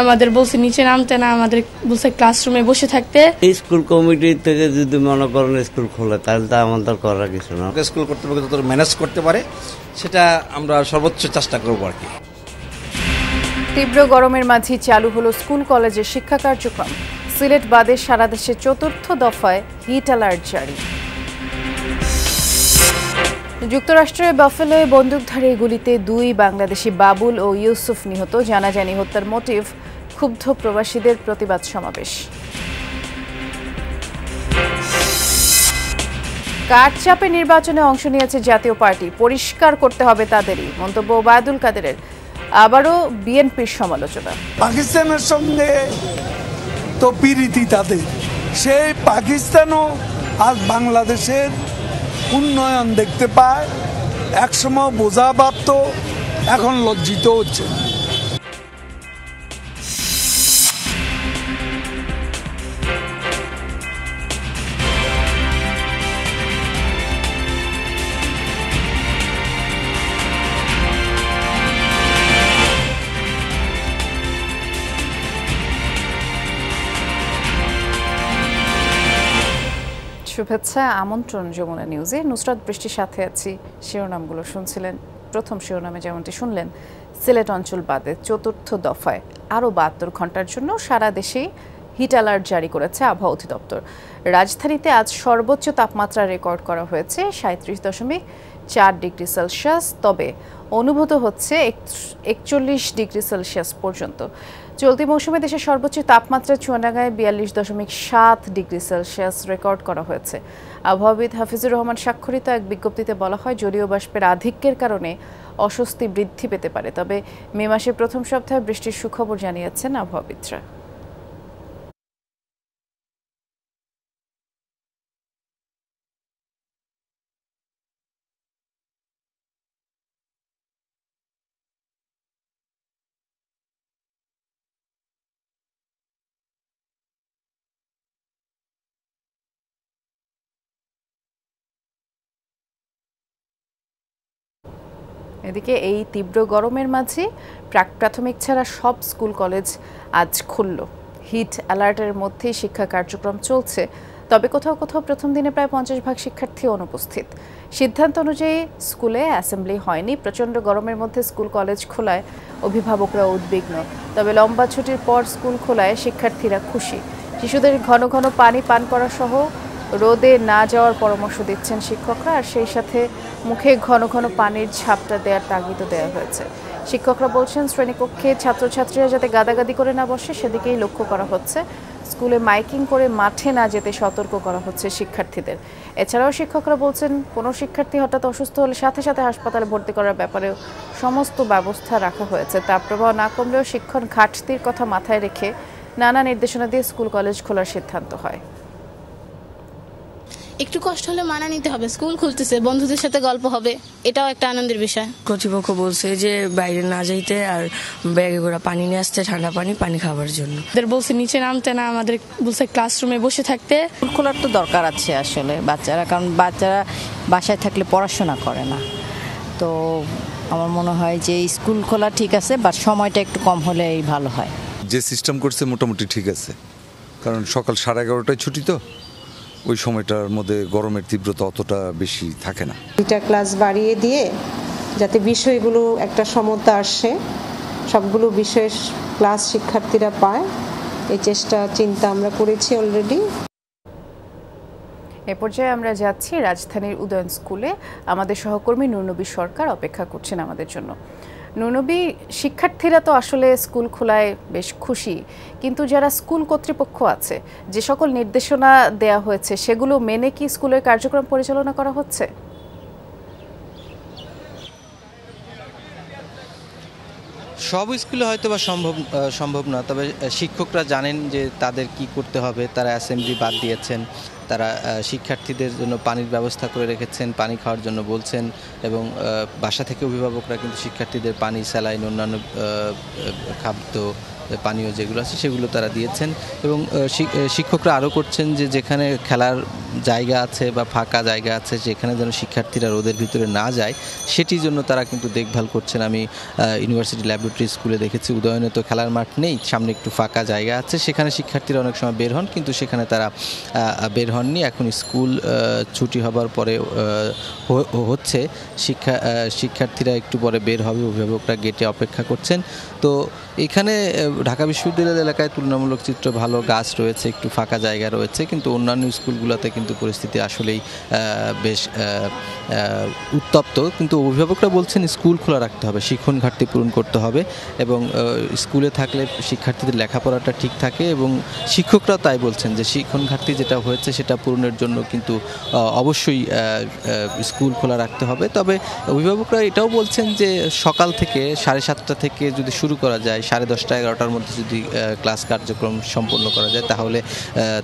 আমাদের বলছে নিচে নামতে না, আমাদের বলছে ক্লাসরুমে বসে থাকতে। স্কুল কমিটি থেকে যদি মনে করেন স্কুল খোলে তাহলে তো আমাদের করার কিছু না। স্কুল কর্তৃপক্ষ যত ম্যানেজ করতে পারে সেটা আমরা সর্বোচ্চ চেষ্টা করবো আর কি। তীব্র গরমের মাঝে চালু হলো স্কুল কলেজের শিক্ষা কার্যক্রম। সিলেট বাদে সারা দেশে চতুর্থ দফায় হিট অ্যালার্ট জারি। যুক্তরাষ্ট্রের বাফেলোয় বন্দুকধারী গুলিতে 2 বাংলাদেশি বাবুল ও ইউসুফ নিহত। জানাজানি হত্যার মোটিভ, ক্ষুব্ধ প্রবাসীদের প্রতিবাদ সমাবেশ। কারচাপে নির্বাচনে অংশ নিয়েছে জাতীয় পার্টি, পরিষ্কার করতে হবে তাদেরই, মন্তব্য ওবায়দুল কাদেরের। আবারও বিএনপির সমালোচনা। পাকিস্তানের সঙ্গে তো পিরিতি তাদের, সেই পাকিস্তানও আজ বাংলাদেশের উন্নয়ন দেখতে পায়, একসময় বোঝা ভাবত, এখন লজ্জিত হচ্ছে। শুভেচ্ছা, আমন্ত্রণ যমুনা নিউজে। নুসরাত বৃষ্টির সাথে আছি। শিরোনামগুলো শুনছিলেন। প্রথম শিরোনামে যেমনটি শুনলেন, সিলেট অঞ্চল বাদে চতুর্থ দফায় আরও 72 ঘন্টার জন্য সারা দেশেই হিট অ্যালার্ট জারি করেছে আবহাওয়া অধিদপ্তর। রাজধানীতে আজ সর্বোচ্চ তাপমাত্রা রেকর্ড করা হয়েছে 37.4 ডিগ্রি সেলসিয়াস, তবে অনুভূত হচ্ছে 41 ডিগ্রি সেলসিয়াস পর্যন্ত। চলতি মৌসুমে দেশের সর্বোচ্চ তাপমাত্রা চুয়াডাঙ্গায় 42.7 ডিগ্রি সেলসিয়াস রেকর্ড করা হয়েছে। আবহাওয়াবিদ হাফিজুর রহমান স্বাক্ষরিত এক বিজ্ঞপ্তিতে বলা হয়, জলীয় বাষ্পের আধিক্যের কারণে অস্বস্তি বৃদ্ধি পেতে পারে, তবে মে মাসের প্রথম সপ্তাহে বৃষ্টির সুখবর জানিয়েছেন আবহাওয়াবিদরা। এদিকে এই তীব্র গরমের মাঝে প্রাথমিক ছাড়া সব স্কুল কলেজ আজ খুলল। হিট অ্যালার্টের মধ্যেই শিক্ষা কার্যক্রম চলছে, তবে কোথাও কোথাও প্রথম দিনে প্রায় 50% শিক্ষার্থী অনুপস্থিত। সিদ্ধান্ত অনুযায়ী স্কুলে অ্যাসেম্বলি হয়নি। প্রচণ্ড গরমের মধ্যে স্কুল কলেজ খোলায় অভিভাবকরা উদ্বিগ্ন, তবে লম্বা ছুটির পর স্কুল খোলায় শিক্ষার্থীরা খুশি। শিশুদের ঘন ঘন পানি পান করা সহ রোদে না যাওয়ার পরামর্শ দিচ্ছেন শিক্ষকরা, আর সেই সাথে মুখে ঘন ঘন পানির ঝাপটা দেওয়ার তাগিদও দেওয়া হয়েছে। শিক্ষকরা বলছেন, শ্রেণীকক্ষে ছাত্রছাত্রীরা যাতে গাদাগাদি করে না বসে সেদিকেই লক্ষ্য করা হচ্ছে। স্কুলে মাইকিং করে মাঠে না যেতে সতর্ক করা হচ্ছে শিক্ষার্থীদের। এছাড়াও শিক্ষকরা বলছেন, কোনো শিক্ষার্থী হঠাৎ অসুস্থ হলে সাথে সাথে হাসপাতালে ভর্তি করার ব্যাপারেও সমস্ত ব্যবস্থা রাখা হয়েছে। তাপপ্রবাহ না কমলেও শিক্ষণ ঘাটতির কথা মাথায় রেখে নানা নির্দেশনা দিয়ে স্কুল কলেজ খোলার সিদ্ধান্ত হয়। একটু কষ্ট হলে মানা নিতে হবে, স্কুল খুলতেছে, বন্ধুদের সাথে গল্প হবে, এটাও একটা আনন্দের বিষয়। কর্তৃপক্ষ বলছে যে বাইরে না যাইতে, আর ব্যাগে করে পানি নিয়ে আসতে, ঠান্ডা পানি খাবার জন্য। আমাদের বলছে নিচে নামতে না, আমাদের বলছে ক্লাসরুমে বসে থাকতে। স্কুল খোলার তো দরকার আছে আসলে বাচ্চারা, কারণ বাচ্চারা বাসায় থাকলে পড়াশোনা করে না। তো আমার মনে হয় যে স্কুল খোলা ঠিক আছে, বাট সময়টা একটু কম হলেই ভালো হয়। যে সিস্টেম করছে মোটামুটি ঠিক আছে, কারণ সকাল 11:30টায় ছুটি, তো ওই সময়টার মধ্যে গরমের তীব্রতা অতটা বেশি থাকে না। দুইটা ক্লাস বাড়িয়ে দিয়ে যাতে বিষয়গুলো একটা সমতা আসে, সবগুলো বিষয়ের ক্লাস শিক্ষার্থীরা পায়, এই চিন্তা আমরা করেছি অলরেডি। এ পর্যায়ে আমরা যাচ্ছি রাজধানীর উদয়ন স্কুলে। আমাদের সহকর্মী নুরনবী সরকার অপেক্ষা করছেন আমাদের জন্য। নুরনবী, শিক্ষার্থীরা তো আসলে স্কুল খোলায় বেশ খুশি, কিন্তু যারা স্কুল কর্তৃপক্ষ আছে, যে সকল নির্দেশনা দেয়া হয়েছে সেগুলো মেনে কি স্কুলের কার্যক্রম পরিচালনা করা হচ্ছে? সব স্কুলে হয়তো বা সম্ভব না, তবে শিক্ষকরা জানেন যে তাদের কি করতে হবে। তারা অ্যাসেম্বলি বাদ দিয়েছেন, তারা শিক্ষার্থীদের জন্য পানির ব্যবস্থা করে রেখেছেন, পানি খাওয়ার জন্য বলছেন, এবং বাসা থেকে অভিভাবকরা কিন্তু শিক্ষার্থীদের পানি, স্যালাইন, অন্যান্য খাদ্য পানীয় যেগুলো আছে সেগুলো তারা দিয়েছেন। এবং শিক্ষকরা আরও করছেন যে যেখানে খেলার জায়গা আছে বা ফাঁকা জায়গা আছে যেখানে যেন শিক্ষার্থীরা রোদের ভিতরে না যায়, সেটির জন্য তারা কিন্তু দেখভাল করছেন। আমি ইউনিভার্সিটি ল্যাবরেটরি স্কুলে দেখেছি উদয়নে তো খেলার মাঠ নেই, সামনে একটু ফাঁকা জায়গা আছে, সেখানে শিক্ষার্থীরা অনেক সময় বের হন, কিন্তু সেখানে তারা বের হননি। এখন স্কুল ছুটি হবার পরে হচ্ছে, শিক্ষার্থীরা একটু পরে বের হবে, অভিভাবকরা গেটে অপেক্ষা করছেন। তো এখানে ঢাকা বিশ্ববিদ্যালয় এলাকায় তুলনামূলক চিত্র ভালো, গাছ রয়েছে, একটু ফাঁকা জায়গা রয়েছে, কিন্তু অন্যান্য স্কুলগুলোতে কিন্তু পরিস্থিতি আসলেই বেশ উত্তপ্ত। কিন্তু অভিভাবকরা বলছেন স্কুল খোলা রাখতে হবে, শিক্ষণ ঘাটতি পূরণ করতে হবে, এবং স্কুলে থাকলে শিক্ষার্থীদের লেখাপড়াটা ঠিক থাকে, এবং শিক্ষকরাও তাই বলছেন যে শিক্ষণ ঘাটতি যেটা হয়েছে সেটা পূরণের জন্য কিন্তু অবশ্যই স্কুল খোলা রাখতে হবে। তবে অভিভাবকরা এটাও বলছেন যে সকাল থেকে 7:30 থেকে যদি শুরু করা যায়, 10:30 11টার মধ্যে যদি ক্লাস কার্যক্রম সম্পন্ন করা যায়, তাহলে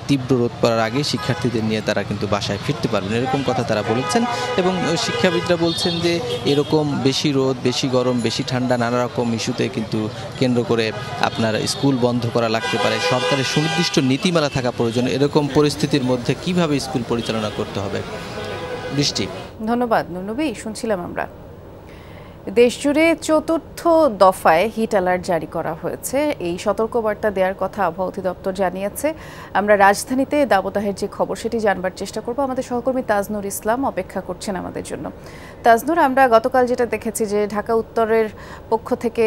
তীব্র রোদ পড়ার আগে শিক্ষার্থীদের নিয়ে তারা কিন্তু বাসায় ফিরতে পারবেন, এরকম কথা তারা বলেছেন। এবং শিক্ষাবিদরা বলছেন যে এরকম বেশি রোদ, বেশি গরম, বেশি ঠান্ডা, নানা রকম ইস্যুতে কিন্তু কেন্দ্র করে আপনার স্কুল বন্ধ করা লাগতে পারে। সরকারের সুনির্দিষ্ট নীতিমালা থাকা প্রয়োজন। এরকম পরিস্থিতির মধ্যে কিভাবে স্কুল পরিচালনা করতে হবে? বৃষ্টি। ধন্যবাদ নুনবী। শুনছিলাম আমরা দেশজুড়ে ৪র্থ দফায় হিট অ্যালার্ট জারি করা হয়েছে। এই সতর্কবার্তা দেওয়ার কথা আবহাওয়া অধিদপ্তর জানিয়েছে। আমরা রাজধানীতে দাবদাহের যে খবর সেটি জানবার চেষ্টা করব। আমাদের সহকর্মী তাজনুর ইসলাম অপেক্ষা করছেন আমাদের জন্য। তাজনুর, আমরা গতকাল যেটা দেখেছি যে ঢাকা উত্তরের পক্ষ থেকে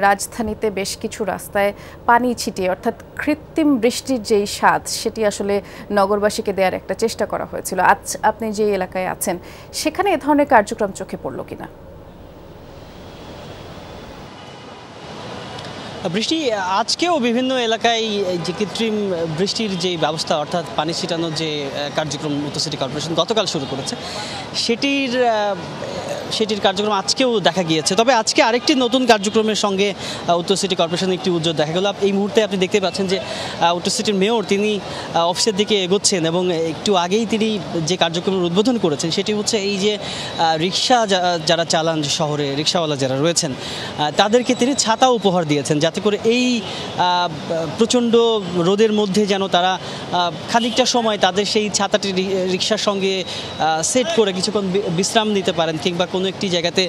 রাজধানীতে বেশ কিছু রাস্তায় পানি ছিটিয়ে, অর্থাৎ কৃত্রিম বৃষ্টির যেই স্বাদ সেটি আসলে নগরবাসীকে দেওয়ার একটা চেষ্টা করা হয়েছিল। আজ আপনি যে এলাকায় আছেন সেখানে এ ধরনের কার্যক্রম চোখে পড়ল কিনা? বৃষ্টি আজকেও বিভিন্ন এলাকায় যে কৃত্রিম বৃষ্টির যে ব্যবস্থা, অর্থাৎ পানি ছিটানোর যে কার্যক্রম উত্তর সিটি কর্পোরেশন গতকাল শুরু করেছে, সেটির কার্যক্রম আজকেও দেখা গিয়েছে। তবে আজকে আরেকটি নতুন কার্যক্রমের সঙ্গে উত্তর সিটি কর্পোরেশনের একটি উদ্যোগ দেখা গেল। এই মুহূর্তে আপনি দেখতে পাচ্ছেন যে উত্তর সিটির মেয়র তিনি অফিসের দিকে এগোচ্ছেন, এবং একটু আগেই তিনি যে কার্যক্রমের উদ্বোধন করেছেন সেটি হচ্ছে এই যে রিক্সা যারা চালান শহরে, রিক্সাওয়ালা যারা রয়েছেন তাদেরকে তিনি ছাতা উপহার দিয়েছেন, যাতে করে এই প্রচণ্ড রোদের মধ্যে যেন তারা খানিকটা সময় তাদের সেই ছাতাটি রিক্সার সঙ্গে সেট করে কিছুক্ষণ বিশ্রাম নিতে পারেন, কিংবা কোনো একটি জায়গাতে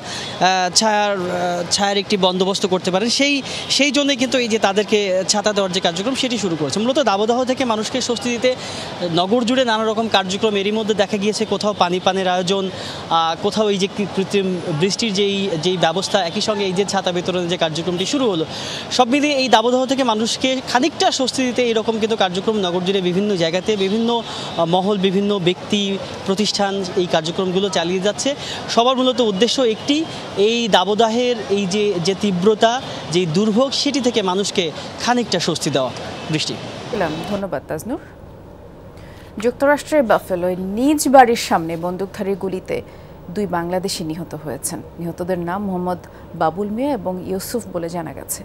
ছায়ার একটি বন্দোবস্ত করতে পারেন। সেই জন্যই কিন্তু এই যে তাদেরকে ছাতা দেওয়ার যে কার্যক্রম সেটি শুরু করেছে। মূলত দাবদাহ থেকে মানুষকে স্বস্তি দিতে নগর জুড়ে নানা রকম কার্যক্রম, এরই মধ্যে দেখা গিয়েছে কোথাও পানির আয়োজন, কোথাও এই যে কৃত্রিম বৃষ্টির যেই ব্যবস্থা, একই সঙ্গে এই যে ছাতা বিতরণের যে কার্যক্রমটি শুরু হলো, সব মিলিয়ে এই দাবদাহ থেকে মানুষকে খানিকটা স্বস্তি দিতে এরকম কিন্তু কার্যক্রম নগর জুড়ে বিভিন্ন জায়গাতে বিভিন্ন মহল, বিভিন্ন ব্যক্তি প্রতিষ্ঠান এই কার্যক্রমগুলো চালিয়ে যাচ্ছে। সবার মূলত উদ্দেশ্য একটি, এই দাবদাহের এই যে তীব্রতা, যে দুর্ভোগ, সেটি থেকে মানুষকে খানিকটা স্বস্তি দেওয়া। বৃষ্টি। ধন্যবাদ তাজনুর। যুক্তরাষ্ট্রের বাফেলোয় নিজ বাড়ির সামনে বন্দুকধারীর গুলিতে 2 বাংলাদেশি নিহত হয়েছেন। নিহতদের নাম মোহাম্মদ বাবুল মিয়া এবং ইউসুফ বলে জানা গেছে।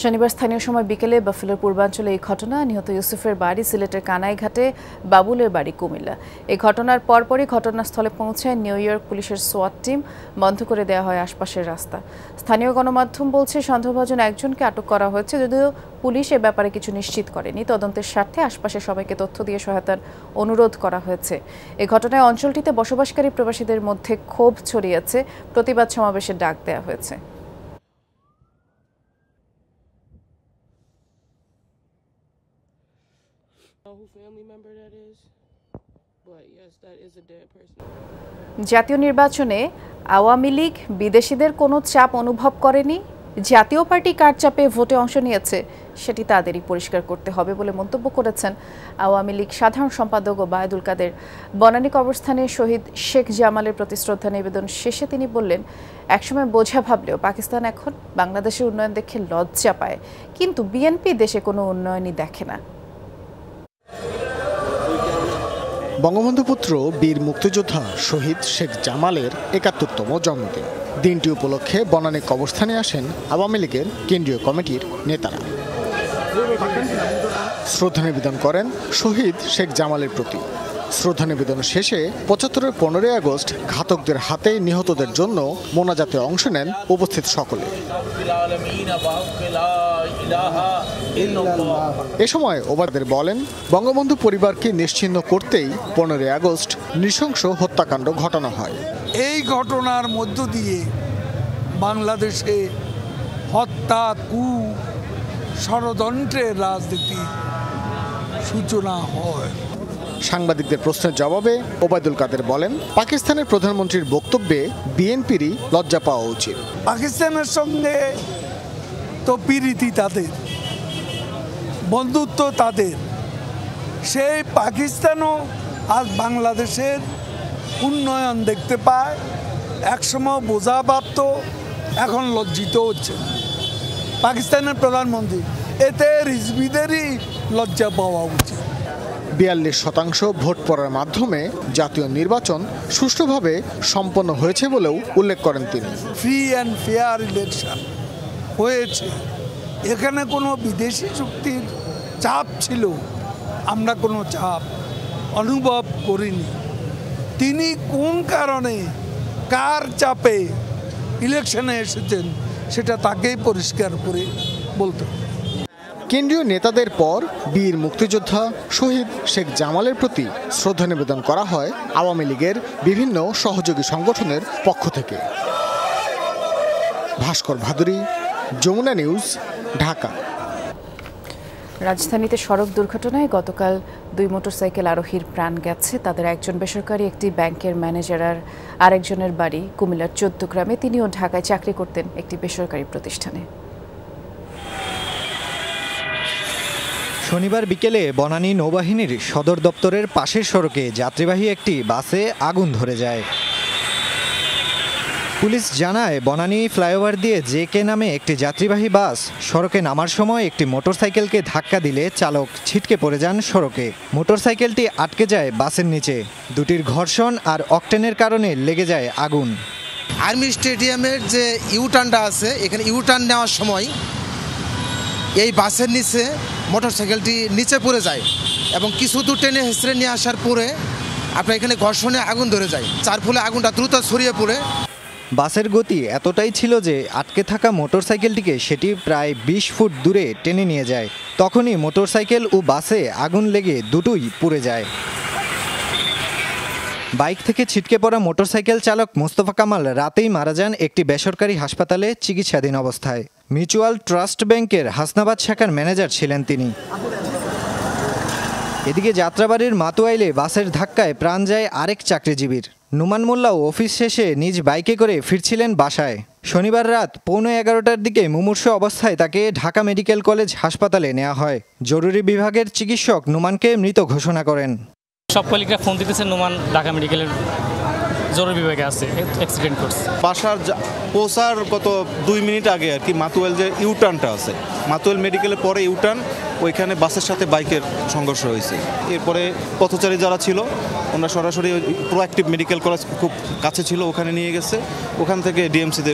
শনিবার স্থানীয় সময় বিকেলে বাফেলোর পূর্বাঞ্চলে এই ঘটনা। নিহত ইউসুফের বাড়ি সিলেটের কানাইঘাটে, বাবুলের বাড়ি কুমিল্লা। এই ঘটনার পরপরই ঘটনাস্থলে পৌঁছায় নিউ ইয়র্ক পুলিশের সোয়াট টিম। বন্ধ করে দেওয়া হয় আশপাশের রাস্তা। স্থানীয় গণমাধ্যম বলছে সন্দেহভাজন একজনকে আটক করা হয়েছে, যদিও পুলিশ এ ব্যাপারে কিছু নিশ্চিত করেনি। তদন্তের স্বার্থে আশপাশের সবাইকে তথ্য দিয়ে সহায়তার অনুরোধ করা হয়েছে। এই ঘটনায় অঞ্চলটিতে বসবাসকারী প্রবাসীদের মধ্যে ক্ষোভ ছড়িয়েছে। প্রতিবাদ সমাবেশের ডাক দেওয়া হয়েছে। জাতীয় নির্বাচনে আওয়ামী লীগ বিদেশিদের কোনো চাপ অনুভব করেনি। জাতীয় পার্টি কার চাপে ভোটে অংশ নিয়েছে সেটি তাদেরই পরিষ্কার করতে হবে বলে মন্তব্য করেছেন আওয়ামী লীগ সাধারণ সম্পাদক ওবায়দুল কাদের। বনানী কবরস্থানে শহীদ শেখ জামালের প্রতি শ্রদ্ধা নিবেদন শেষে তিনি বললেন, একসময় বোঝা ভাবলেও পাকিস্তান এখন বাংলাদেশের উন্নয়ন দেখে লজ্জা পায়, কিন্তু বিএনপি দেশে কোনো উন্নয়নই দেখে না। বঙ্গবন্ধু পুত্র বীর মুক্তিযোদ্ধা শহীদ শেখ জামালের ৭১তম জন্মদিন। দিনটি উপলক্ষে বনানী কবরস্থানে আসেন আওয়ামী লীগের কেন্দ্রীয় কমিটির নেতারা। শ্রদ্ধা নিবেদন করেন শহীদ শেখ জামালের প্রতি। শ্রদ্ধা নিবেদন শেষে ৭৫-এর 15ই আগস্ট ঘাতকদের হাতে নিহতদের জন্য মোনাজাতে অংশ নেন উপস্থিত সকলে। এ সময় ওবায়দুল বলেন, বঙ্গবন্ধু পরিবারকে নিশ্চিহ্ন করতেই 15 আগস্ট নৃশংস হত্যাকাণ্ড ঘটানো হয়। এই ঘটনার মধ্য দিয়ে বাংলাদেশে হত্যা, কু, ষড়যন্ত্রের রাজনীতি সূচনা হয়। সাংবাদিকদের প্রশ্নের জবাবে ওবায়দুল কাদের বলেন, পাকিস্তানের প্রধানমন্ত্রীর বক্তব্যে বিএনপিরই লজ্জা পাওয়া উচিত। পাকিস্তানের সঙ্গে তো প্রীতি তাদের, বন্ধুত্ব তাদের, সেই পাকিস্তানও আজ বাংলাদেশের উন্নয়ন দেখতে পায়। একসময় বোঝা ভাবত, এখন লজ্জিত হচ্ছে পাকিস্তানের প্রধানমন্ত্রী। এতে রিজভিদেরই লজ্জা পাওয়া উচিত। 42% ভোট পড়ার মাধ্যমে জাতীয় নির্বাচন সুষ্ঠুভাবে সম্পন্ন হয়েছে বলেও উল্লেখ করেন তিনি। ফ্রি অ্যান্ড ফেয়ার ইলেকশন হয়েছে, এখানে কোনো বিদেশি শক্তির চাপ ছিল, আমরা কোনো চাপ অনুভব করিনি। তিনি কোন কারণে, কার চাপে ইলেকশনে এসেছেন সেটা তাকেই পরিষ্কার করে বলতে হবে। কেন্দ্রীয় নেতাদের পর বীর মুক্তিযোদ্ধা শহীদ শেখ জামালের প্রতি শ্রদ্ধা নিবেদন করা হয় আওয়ামী লীগের বিভিন্ন সহযোগী সংগঠনের পক্ষ থেকে। ভাস্কর ভাদুরী, যমুনা নিউজ, ঢাকা। রাজধানীতে সড়ক দুর্ঘটনায় গতকাল 2 মোটরসাইকেল আরোহীর প্রাণ গেছে। তাদের একজন বেসরকারি একটি ব্যাংকের ম্যানেজার আর আরেকজনের বাড়ি কুমিল্লার 14 গ্রামে। তিনিও ঢাকায় চাকরি করতেন একটি বেসরকারি প্রতিষ্ঠানে। শনিবার বিকেলে বনানী নৌবাহিনীর সদর দপ্তরের পাশের সড়কে যাত্রীবাহী একটি বাসে আগুন ধরে যায়। পুলিশ জানায়, বনানী ফ্লাইওভার দিয়ে জেকে নামে একটি যাত্রীবাহী বাস সড়কে নামার সময় একটি মোটরসাইকেলকে ধাক্কা দিলে চালক ছিটকে পড়ে যান সড়কে। মোটরসাইকেলটি আটকে যায় বাসের নিচে। দুটির ঘর্ষণ আর অকটেনের কারণে লেগে যায় আগুন। আর্মি স্টেডিয়ামের যে ইউটার্নটা আছে, এখানে ইউটার্ন নেওয়ার সময় এই বাসের নিচে মোটরসাইকেলটি নিচে পড়ে যায় এবং কিছু দূর টেনে হেঁচড়ে নিয়ে আসার পরে আপনার এখানে ঘর্ষণে আগুন ধরে যায়, যার ফলে আগুনটা দ্রুত ছড়িয়ে পড়ে। বাসের গতি এতটাই ছিল যে আটকে থাকা মোটরসাইকেলটিকে সেটি প্রায় 20 ফুট দূরে টেনে নিয়ে যায়। তখনই মোটরসাইকেল ও বাসে আগুন লেগে দুটোই পুড়ে যায়। বাইক থেকে ছিটকে পড়া মোটরসাইকেল চালক মোস্তফা কামাল রাতেই মারা যান একটি বেসরকারি হাসপাতালে চিকিৎসাধীন অবস্থায়। মিউচুয়াল ট্রাস্ট ব্যাংকের হাসনাবাদ শাখার ম্যানেজার ছিলেন তিনি। এদিকে যাত্রাবাড়ির মাতুয়াইলে বাসের ধাক্কায় প্রাণ যায় আরেক চাকরিজীবীর। নুমান মোল্লাও অফিস শেষে নিজ বাইকে করে ফিরছিলেন বাসায়। শনিবার রাত 11:15টার দিকে মুমূর্ষু অবস্থায় তাকে ঢাকা মেডিকেল কলেজ হাসপাতালে নেওয়া হয়। জরুরি বিভাগের চিকিৎসক নুমানকে মৃত ঘোষণা করেন। সব কলিগরা ফোন দিতেছে, নুমান ঢাকা মেডিকেলের জরুরি বিভাগে আছে, অ্যাক্সিডেন্ট করছে। বাসার পৌঁছার গত 2 মিনিট আগে আর কি মাতুয়াইল যে ইউটার্নটা আছে, মাতুয়াইল মেডিকেলের পরে ইউটার্ন, ওইখানে বাসের সাথে বাইকের সংঘর্ষ হয়েছে। এরপরে পথচারী যারা ছিল ওনারা সরাসরি প্রোঅ্যাক্টিভ মেডিকেল কলেজ খুব কাছে ছিল, ওখানে নিয়ে গেছে। ওখান থেকে ডিএমসিতে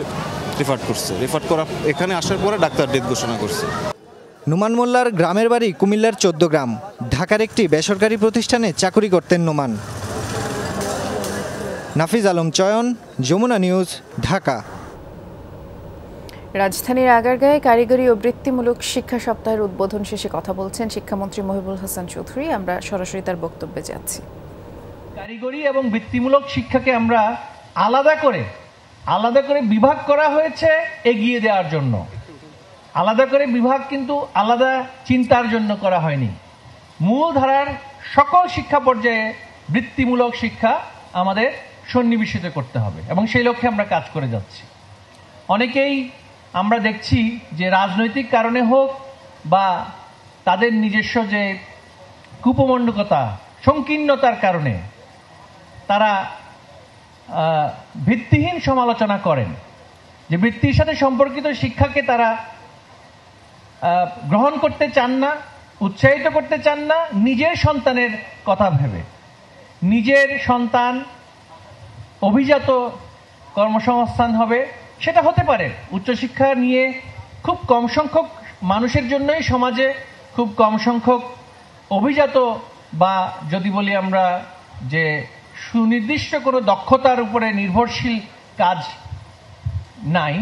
রেফার করছে। রেফার করা এখানে আসার পরে ডাক্তার ডেথ ঘোষণা করছে। নুমান মোল্লার গ্রামের বাড়ি কুমিল্লার 14 গ্রাম। ঢাকার একটি বেসরকারি প্রতিষ্ঠানে চাকরি করতেন নুমান। নাফিজ আলম চয়ন, যমুনা নিউজ, ঢাকা। রাজধানীর আগারগাঁয়ে কারিগরি ও বৃত্তিমূলক শিক্ষা সপ্তাহের উদ্বোধন শেষে কথা বলছেন শিক্ষামন্ত্রী মহিবুল হাসান চৌধুরী। আমরা সরাসরি তার বক্তব্যে যাচ্ছি। কারিগরি এবং বৃত্তিমূলক শিক্ষাকে আমরা আলাদা করে বিভাগ করা হয়েছে এগিয়ে দেওয়ার জন্য। আলাদা করে বিভাগ কিন্তু আলাদা চিন্তার জন্য করা হয়নি। মূল ধারার সকল শিক্ষা পর্যায়ে বৃত্তিমূলক শিক্ষা আমাদের সন্নিবেশিত করতে হবে এবং সেই লক্ষ্যে আমরা কাজ করে যাচ্ছি। অনেকেই আমরা দেখছি যে রাজনৈতিক কারণে হোক বা তাদের নিজস্ব যে কুপমণ্ডকতা, সংকীর্ণতার কারণে তারা ভিত্তিহীন সমালোচনা করেন, যে বৃত্তির সাথে সম্পর্কিত শিক্ষাকে তারা গ্রহণ করতে চান না, উৎসাহিত করতে চান না নিজের সন্তানের কথা ভেবে। নিজের সন্তান অভিজাত কর্মসংস্থান হবে, সেটা হতে পারে। উচ্চশিক্ষা নিয়ে খুব কম সংখ্যক মানুষের জন্যই সমাজে খুব কম সংখ্যক অভিজাত বা যদি বলি আমরা যে সুনির্দিষ্ট কোনো দক্ষতার উপরে নির্ভরশীল কাজ নাই,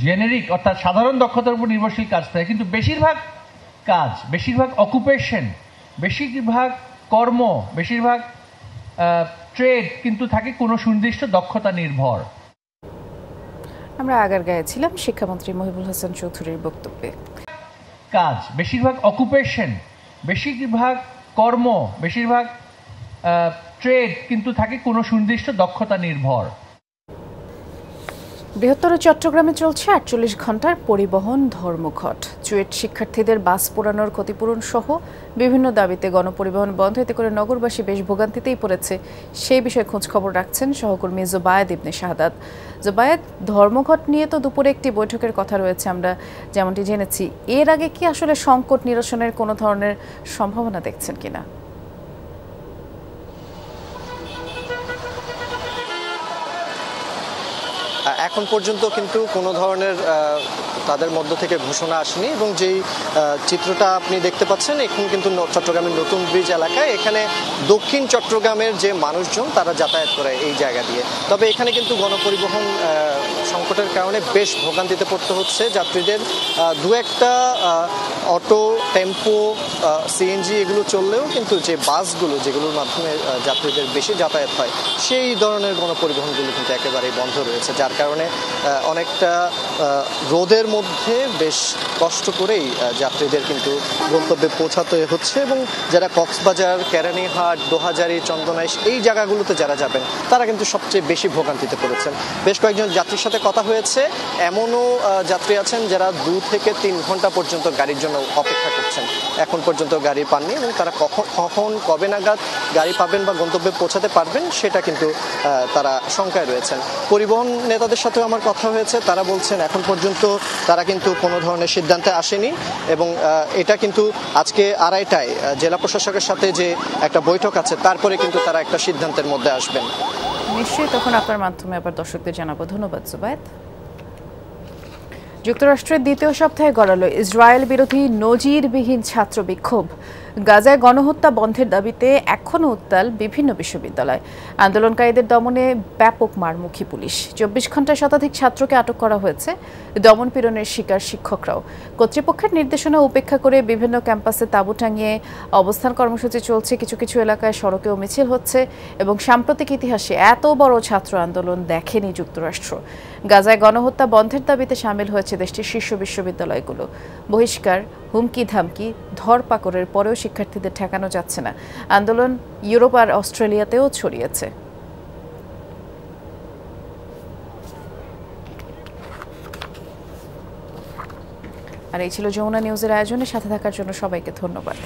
জেনেরিক অর্থাৎ সাধারণ দক্ষতার উপর নির্ভরশীল কাজ থাকে, কিন্তু বেশিরভাগ কাজ, বেশিরভাগ অকুপেশন, বেশিরভাগ কর্ম, বেশিরভাগ ট্রেড কিন্তু থাকে কোনো সুনির্দিষ্ট দক্ষতা নির্ভর। আমরা আগারগাঁয়ে ছিলাম শিক্ষামন্ত্রী মহিবুল হাসান চৌধুরীর বক্তব্যে। কাজ, বেশিরভাগ অকুপেশন, বেশিরভাগ কর্ম, বেশিরভাগ ট্রেড কিন্তু থাকে কোনো সুনির্দিষ্ট দক্ষতা নির্ভর। বৃহত্তর চট্টগ্রামে চলছে 48 ঘন্টার পরিবহন ধর্মঘট। চুয়েট শিক্ষার্থীদের বাস পোড়ানোর ক্ষতিপূরণ সহ বিভিন্ন দাবিতে গণপরিবহন বন্ধ, এতে করে নগরবাসী বেশ ভোগান্তিতেই পড়েছে। সেই বিষয়ে খোঁজ খবর রাখছেন সহকর্মী জোবায়েদ ইবনে শাহাদাত। জোবায়েদ, ধর্মঘট নিয়ে তো দুপুরে একটি বৈঠকের কথা রয়েছে, আমরা যেমনটি জেনেছি। এর আগে কি আসলে সংকট নিরসনের কোনো ধরনের সম্ভাবনা দেখছেন কিনা? এখন পর্যন্ত কিন্তু কোনো ধরনের তাদের মধ্য থেকে ঘোষণা আসেনি, এবং যেই চিত্রটা আপনি দেখতে পাচ্ছেন এখন কিন্তু চট্টগ্রামের নতুন ব্রিজ এলাকায়, এখানে দক্ষিণ চট্টগ্রামের যে মানুষজন তারা যাতায়াত করে এই জায়গা দিয়ে। তবে এখানে কিন্তু গণপরিবহন সংকটের কারণে বেশ ভোগান্তিতে পড়তে হচ্ছে যাত্রীদের। দু একটা অটো, টেম্পো, সিএনজি এগুলো চললেও কিন্তু যে বাসগুলো যেগুলোর মাধ্যমে যাত্রীদের বেশি যাতায়াত হয় সেই ধরনের গণপরিবহনগুলো কিন্তু একেবারেই বন্ধ রয়েছে, যার কারণে অনেকটা রোদের মধ্যে বেশ কষ্ট করেই যাত্রীদের কিন্তু গন্তব্যে পৌঁছাতে হচ্ছে। এবং যারা কক্সবাজার, কেরানীহাট, দোহাজারী, চন্দনাইশ এই জায়গাগুলোতে যারা যাবেন তারা কিন্তু সবচেয়ে বেশি ভোগান্তিতে পড়েছেন। বেশ কয়েকজন যাত্রীর সাথে কথা হয়েছে, এমনও যাত্রী আছেন যারা 2 থেকে 3 ঘন্টা পর্যন্ত গাড়ির জন্য অপেক্ষা করছেন, এখন পর্যন্ত গাড়ি পাননি, এবং তারা কখন কবে নাগাদ গাড়ি পাবেন বা গন্তব্যে পৌঁছাতে পারবেন সেটা কিন্তু তারা শঙ্কায় রয়েছেন। পরিবহন নেতাদের সাথেও আমার কথা হয়েছে, তারা বলছেন এখন পর্যন্ত তারা কিন্তু কোনো ধরনের সিদ্ধান্তে আসেনি, এবং এটা কিন্তু আজকে 2:30টায় জেলা প্রশাসকের সাথে যে একটা বৈঠক আছে তারপরে কিন্তু তারা একটা সিদ্ধান্তের মধ্যে আসবেন। নিশ্চয়ই তখন আপনার মাধ্যমে আবার দর্শকদের জানাবো। ধন্যবাদ জুবায়েদ। যুক্তরাষ্ট্রের দ্বিতীয় সপ্তাহে গড়ালো ইসরায়েল বিরোধী নজিরবিহীন ছাত্র বিক্ষোভ। গাজায় গণহত্যা বন্ধের দাবিতে এখনও উত্তাল বিভিন্ন বিশ্ববিদ্যালয়। আন্দোলনকারীদের দমনে ব্যাপক মারমুখী পুলিশ। 24 ঘন্টায় শতাধিক ছাত্রকে আটক করা হয়েছে। দমন পীড়নের শিকার শিক্ষকরাও। কর্তৃপক্ষের নির্দেশনা উপেক্ষা করে বিভিন্ন ক্যাম্পাসে তাঁবু টাঙিয়ে অবস্থান কর্মসূচি চলছে। কিছু কিছু এলাকায় সড়কেও মিছিল হচ্ছে, এবং সাম্প্রতিক ইতিহাসে এত বড় ছাত্র আন্দোলন দেখেনি যুক্তরাষ্ট্র। গাজায় গণহত্যা বন্ধের দাবিতে সামিল হয়েছে দেশটির শীর্ষ বিশ্ববিদ্যালয়গুলো। বহিষ্কার, হুমকি ধামকি, ধরপাকড়ের পরেও শিক্ষার্থীদের ঠেকানো যাচ্ছে না। আন্দোলন ইউরোপ আর অস্ট্রেলিয়াতেও ছড়িয়েছে। আর এই ছিল যমুনা নিউজের আয়োজনে। সাথে থাকার জন্য সবাইকে ধন্যবাদ।